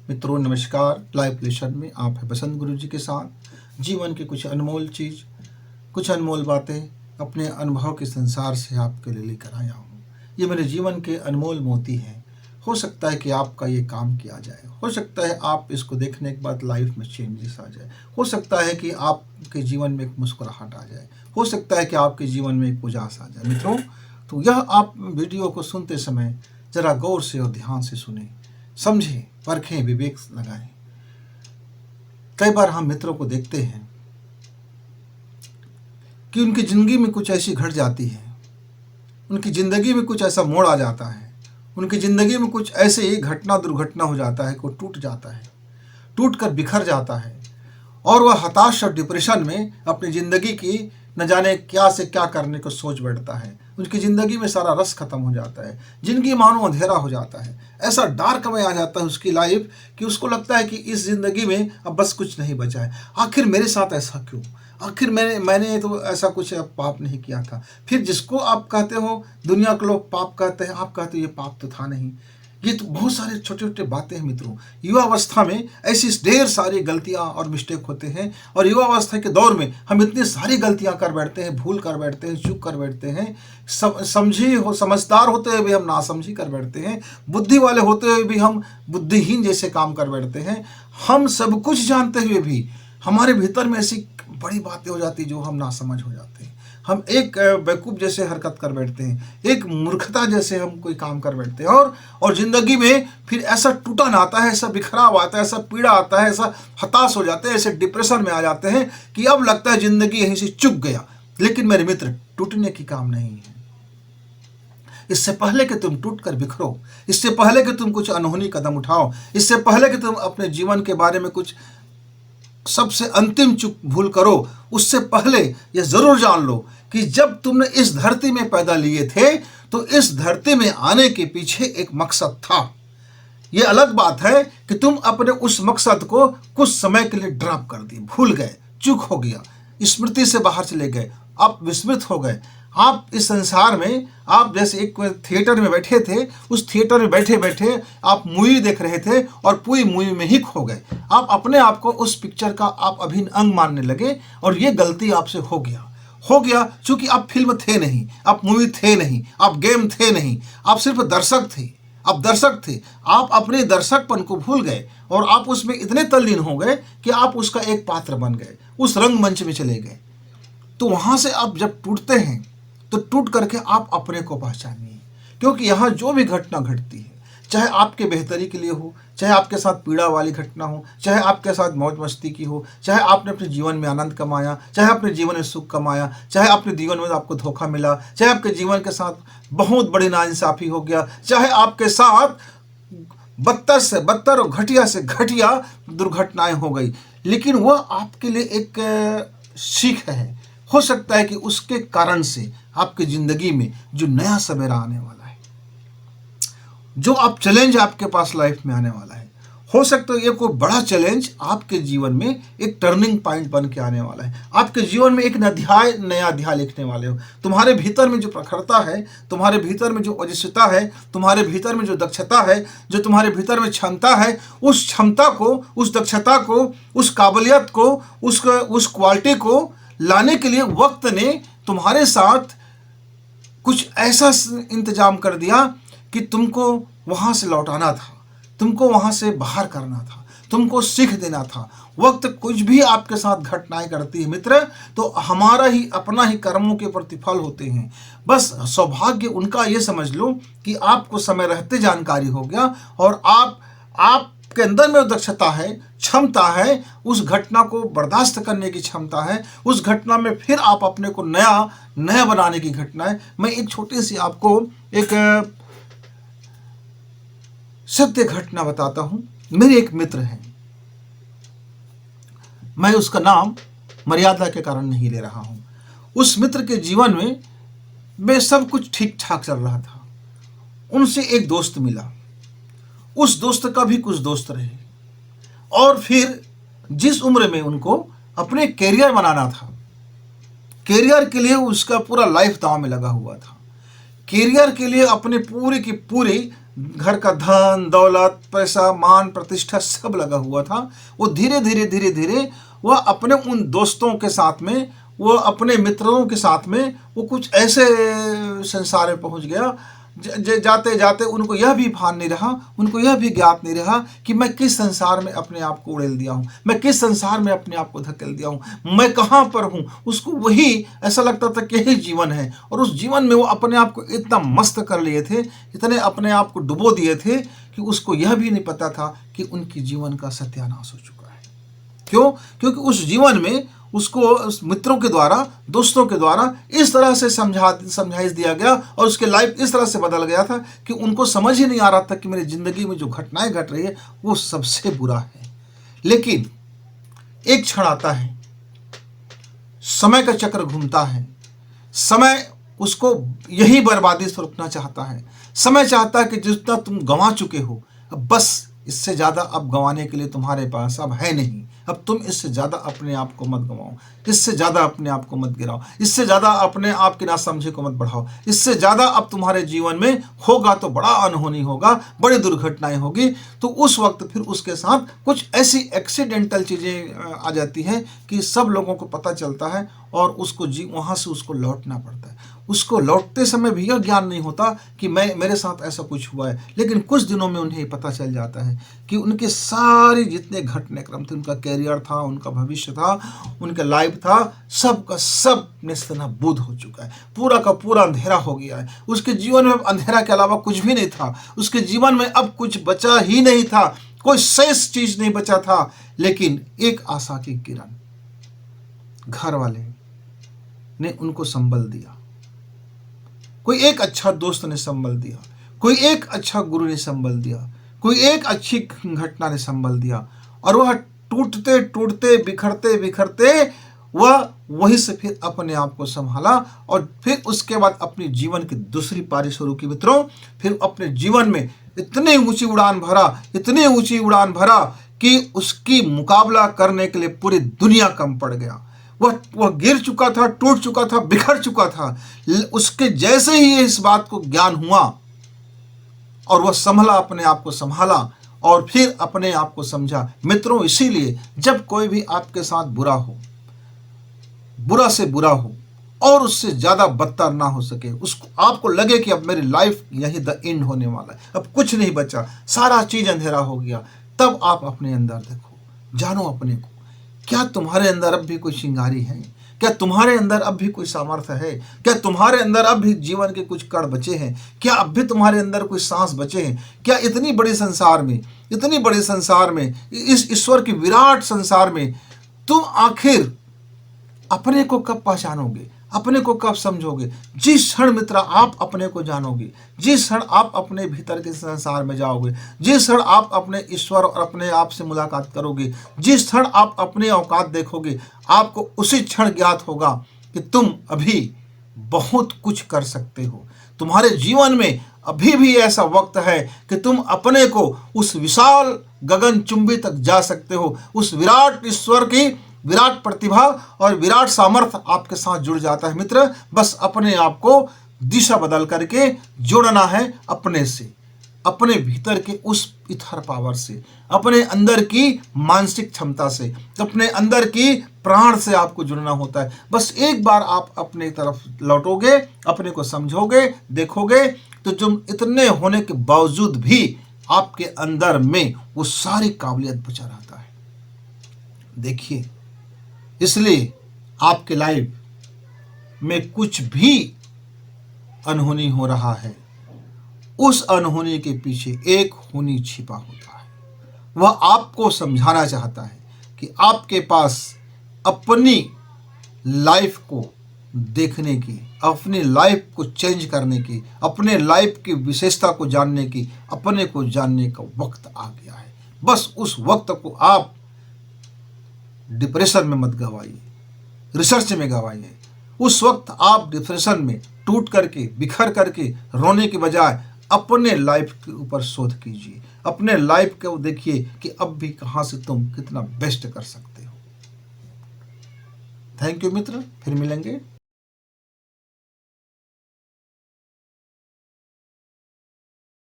मित्रों नमस्कार। Live lesson में आप है बसंत गुरु जी के साथ। जीवन की कुछ अनमोल चीज़, कुछ अनमोल बातें अपने अनुभव के संसार से आपके लिए लेकर आया हूँ। ये मेरे जीवन के अनमोल मोती हैं। हो सकता है कि आपका ये काम किया जाए, हो सकता है आप इसको देखने के बाद लाइफ में चेंजेस आ जाए, हो सकता है कि आपके जीवन में एक मुस्कुराहट आ जाए, हो सकता है कि आपके जीवन में एक उजास आ जाए। मित्रों, तो यह आप वीडियो को सुनते समय ज़रा गौर से और ध्यान से सुने, समझें, परखें, विवेक लगाएं। कई बार हम मित्रों को देखते हैं कि उनकी ज़िंदगी में कुछ ऐसी घट जाती है, उनकी ज़िंदगी में कुछ ऐसा मोड़ आ जाता है, उनकी ज़िंदगी में कुछ ऐसे घटना दुर्घटना हो जाता है कि वो टूट जाता है, टूट कर बिखर जाता है और वह हताश और डिप्रेशन में अपनी ज़िंदगी की न जाने क्या से क्या करने को सोच बैठता है। उनकी ज़िंदगी में सारा रस खत्म हो जाता है, ज़िंदगी मानो अंधेरा हो जाता है, ऐसा डार्क में आ जाता है उसकी लाइफ कि उसको लगता है कि इस ज़िंदगी में अब बस कुछ नहीं बचा है। आखिर मेरे साथ ऐसा क्यों? आखिर मैंने तो ऐसा कुछ पाप नहीं किया था। फिर जिसको आप कहते हो, दुनिया के लोग पाप कहते हैं, आप कहते हो ये पाप तो था नहीं। ये तो बहुत सारे छोटे छोटे बातें हैं मित्रों। युवावस्था में ऐसी ढेर सारी गलतियां और मिस्टेक होते हैं और युवावस्था के दौर में हम इतनी सारी गलतियां कर बैठते हैं, भूल कर बैठते हैं, चूक कर बैठते हैं। समझदार होते हुए भी हम नासमझी कर बैठते हैं, बुद्धि वाले होते हुए भी हम बुद्धिहीन जैसे काम कर बैठते हैं। हम सब कुछ जानते हुए भी हमारे भीतर में ऐसी बड़ी बातें हो जाती जो हम नासमझ हो जाते हैं। हम एक बेवकूफ़ जैसे हरकत कर बैठते हैं, एक मूर्खता जैसे हम कोई काम कर बैठते हैं और ज़िंदगी में फिर ऐसा टूटन आता है, ऐसा बिखराव आता है, ऐसा पीड़ा आता है, ऐसा हताश हो जाते हैं, ऐसे डिप्रेशन में आ जाते हैं कि अब लगता है ज़िंदगी यहीं से चुक गया। लेकिन मेरे मित्र, टूटने की काम नहीं है। इससे पहले कि तुम टूट कर बिखरो, इससे पहले कि तुम कुछ अनहोनी कदम उठाओ, इससे पहले कि तुम अपने जीवन के बारे में कुछ सबसे अंतिम चूक भूल करो, उससे पहले यह जरूर जान लो कि जब तुमने इस धरती में पैदा लिए थे तो इस धरती में आने के पीछे एक मकसद था। यह अलग बात है कि तुम अपने उस मकसद को कुछ समय के लिए ड्रॉप कर दिए, भूल गए, चूक हो गया, स्मृति से बाहर चले गए, आप विस्मृत हो गए। आप इस संसार में, आप जैसे एक थिएटर में बैठे थे, उस थिएटर में बैठे बैठे आप मूवी देख रहे थे और पूरी मूवी में ही खो गए। आप अपने आप को उस पिक्चर का आप अभिन्न अंग मानने लगे और ये गलती आपसे हो गया चूंकि आप फिल्म थे नहीं, आप मूवी थे नहीं, आप गेम थे नहीं, आप सिर्फ दर्शक थे। आप दर्शक थे, आप अपने दर्शकपन को भूल गए और आप उसमें इतने तल्लीन हो गए कि आप उसका एक पात्र बन गए, उस रंगमंच में चले गए। तो वहाँ से आप जब टूटते हैं तो टूट करके आप अपने को पहचानिए, क्योंकि यहाँ जो भी घटना घटती है, चाहे आपके बेहतरी के लिए हो, चाहे आपके साथ पीड़ा वाली घटना हो, चाहे आपके साथ मौज मस्ती की हो, चाहे आपने अपने जीवन में आनंद कमाया, चाहे अपने जीवन में सुख कमाया, चाहे अपने जीवन में आपको धोखा मिला, चाहे आपके जीवन के साथ बहुत बड़ी नाइंसाफ़ी हो गया, चाहे आपके साथ बदतर से बदतर और घटिया से घटिया दुर्घटनाएं हो गई, लेकिन वह आपके लिए एक सीख है। हो सकता है कि उसके कारण से आपकी ज़िंदगी में जो नया सवेरा आने वाला है, जो आप चैलेंज आपके पास लाइफ में आने वाला है, हो सकता है ये कोई बड़ा चैलेंज आपके जीवन में एक टर्निंग पॉइंट बन के आने वाला है। आपके जीवन में एक नया अध्याय लिखने वाले हो। तुम्हारे भीतर में जो प्रखरता है, तुम्हारे भीतर में जो ओजस्विता है, तुम्हारे भीतर में जो दक्षता है, जो तुम्हारे भीतर में क्षमता है, उस क्षमता को, उस दक्षता को, उस काबिलियत को, उस क्वालिटी को लाने के लिए वक्त ने तुम्हारे साथ कुछ ऐसा इंतजाम कर दिया कि तुमको वहाँ से लौटाना था, तुमको वहाँ से बाहर करना था, तुमको सीख देना था। वक्त कुछ भी आपके साथ घटनाएं करती है मित्र, तो हमारा ही अपना ही कर्मों के प्रतिफल होते हैं। बस सौभाग्य उनका ये समझ लो कि आपको समय रहते जानकारी हो गया और आपके अंदर में दक्षता है, क्षमता है, उस घटना को बर्दाश्त करने की क्षमता है, उस घटना में फिर आप अपने को नया बनाने की घटना है। मैं एक छोटी सी आपको एक सत्य घटना बताता हूं। मेरे एक मित्र हैं, मैं उसका नाम मर्यादा के कारण नहीं ले रहा हूं। उस मित्र के जीवन में सब कुछ ठीक ठाक चल रहा था। उनसे एक दोस्त मिला, उस दोस्त का भी कुछ दोस्त रहे और फिर जिस उम्र में उनको अपने कैरियर बनाना था, कैरियर के लिए उसका पूरा लाइफ दांव में लगा हुआ था, कैरियर के लिए अपने पूरी की पूरी घर का धन दौलत पैसा मान प्रतिष्ठा सब लगा हुआ था, वो धीरे धीरे धीरे धीरे वह अपने उन दोस्तों के साथ में, वो अपने मित्रों के साथ में वो कुछ ऐसे संसार में पहुंच गया, जाते जाते उनको यह भी भान नहीं रहा, उनको यह भी ज्ञात नहीं रहा कि मैं किस संसार में अपने आप को उड़ेल दिया हूँ, मैं किस संसार में अपने आप को धकेल दिया हूँ, मैं कहाँ पर हूँ। उसको वही ऐसा लगता था कि यही जीवन है, और उस जीवन में वो अपने आप को इतना मस्त कर लिए थे, इतने अपने आप को डुबो दिए थे कि उसको यह भी नहीं पता था कि उनकी जीवन का सत्यानाश हो चुका है। क्यों? क्योंकि उस जीवन में उसको उस मित्रों के द्वारा, दोस्तों के द्वारा इस तरह से समझाइश दिया गया, और उसके लाइफ इस तरह से बदल गया था कि उनको समझ ही नहीं आ रहा था कि मेरी ज़िंदगी में जो घटनाएं घट रही है वो सबसे बुरा है। लेकिन एक क्षण आता है, समय का चक्र घूमता है, समय उसको यही बर्बादी से रोकना चाहता है। समय चाहता है कि जितना तुम गंवा चुके हो, अब बस इससे ज़्यादा अब गंवाने के लिए तुम्हारे पास अब है नहीं। अब तुम इससे ज़्यादा अपने आप को मत गंवाओ, इससे ज़्यादा अपने आप को मत गिराओ, इससे ज़्यादा अपने आप की नासमझी को मत बढ़ाओ, इससे ज़्यादा अब तुम्हारे जीवन में होगा तो बड़ा अनहोनी होगा, बड़ी दुर्घटनाएं होगी। तो उस वक्त फिर उसके साथ कुछ ऐसी एक्सीडेंटल चीज़ें आ जाती हैं कि सब लोगों को पता चलता है, और उसको वहाँ से उसको लौटना पड़ता है। उसको लौटते समय भी यह ज्ञान नहीं होता कि मेरे साथ ऐसा कुछ हुआ है, लेकिन कुछ दिनों में उन्हें पता चल जाता है कि उनके सारे जितने घटनाक्रम थे, उनका कैरियर था, उनका भविष्य था, उनका लाइफ था, सब का सब नेस्तनाबूद हो चुका है, पूरा का पूरा अंधेरा हो गया है। उसके जीवन में अंधेरा के अलावा कुछ भी नहीं था, उसके जीवन में अब कुछ बचा ही नहीं था, कोई शेष चीज नहीं बचा था। लेकिन एक आशा की किरण, घर वाले ने उनको संबल दिया, कोई एक अच्छा दोस्त ने संबल दिया, कोई एक अच्छा गुरु ने संबल दिया, कोई एक अच्छी घटना ने संबल दिया, और वह टूटते टूटते बिखरते बिखरते वह वहीं से फिर अपने आप को संभाला, और फिर उसके बाद अपनी जीवन की दूसरी पारी शुरू की। मित्रों, फिर अपने जीवन में इतनी ऊंची उड़ान भरा, इतनी ऊंची उड़ान भरा कि उसकी मुकाबला करने के लिए पूरी दुनिया कम पड़ गया। वह गिर चुका था, टूट चुका था, बिखर चुका था। उसके जैसे ही इस बात को ज्ञान हुआ और वह संभला, अपने आप को संभाला और फिर अपने आप को समझा। मित्रों, इसीलिए जब कोई भी आपके साथ बुरा हो, बुरा से बुरा हो और उससे ज्यादा बदतर ना हो सके, उसको आपको लगे कि अब मेरी लाइफ यही द एंड होने वाला है, अब कुछ नहीं बचा, सारा चीज अंधेरा हो गया, तब आप अपने अंदर देखो, जानो अपने को, क्या तुम्हारे अंदर अब भी कोई चिंगारी है? क्या तुम्हारे अंदर अब भी कोई सामर्थ्य है? क्या तुम्हारे अंदर अब भी जीवन के कुछ कण बचे हैं? क्या अब भी तुम्हारे अंदर कोई सांस बचे हैं? क्या इतनी बड़ी संसार में, इतनी बड़े संसार में, इस ईश्वर की विराट संसार में तुम आखिर अपने को कब पहचानोगे, अपने को कब समझोगे? जिस क्षण मित्र आप अपने को जानोगे, जिस क्षण आप अपने भीतर के संसार में जाओगे, जिस क्षण आप अपने ईश्वर और अपने आप से मुलाकात करोगे, जिस क्षण आप अपने औकात देखोगे, आपको उसी क्षण ज्ञात होगा कि तुम अभी बहुत कुछ कर सकते हो। तुम्हारे जीवन में अभी भी ऐसा वक्त है कि तुम अपने को उस विशाल गगनचुंबी तक जा सकते हो। उस विराट ईश्वर की विराट प्रतिभा और विराट सामर्थ्य आपके साथ जुड़ जाता है। मित्र, बस अपने आप को दिशा बदल करके जोड़ना है अपने से, अपने भीतर के उस इथर पावर से, अपने अंदर की मानसिक क्षमता से, अपने अंदर की प्राण से आपको जुड़ना होता है। बस एक बार आप अपने तरफ लौटोगे, अपने को समझोगे, देखोगे, तो तुम इतने होने के बावजूद भी आपके अंदर में वो सारी काबिलियत बचा रहता है। देखिए, इसलिए आपके लाइफ में कुछ भी अनहोनी हो रहा है, उस अनहोनी के पीछे एक होनी छिपा होता है। वह आपको समझाना चाहता है कि आपके पास अपनी लाइफ को देखने की, अपनी लाइफ को चेंज करने की, अपने लाइफ की विशेषता को जानने की, अपने को जानने का वक्त आ गया है। बस उस वक्त को आप डिप्रेशन में मत गवाइए, रिसर्च में गवाइए। उस वक्त आप डिप्रेशन में टूट करके, बिखर करके रोने के बजाय अपने लाइफ के ऊपर शोध कीजिए, अपने लाइफ को देखिए कि अब भी कहां से तुम कितना बेस्ट कर सकते हो। थैंक यू मित्र, फिर मिलेंगे।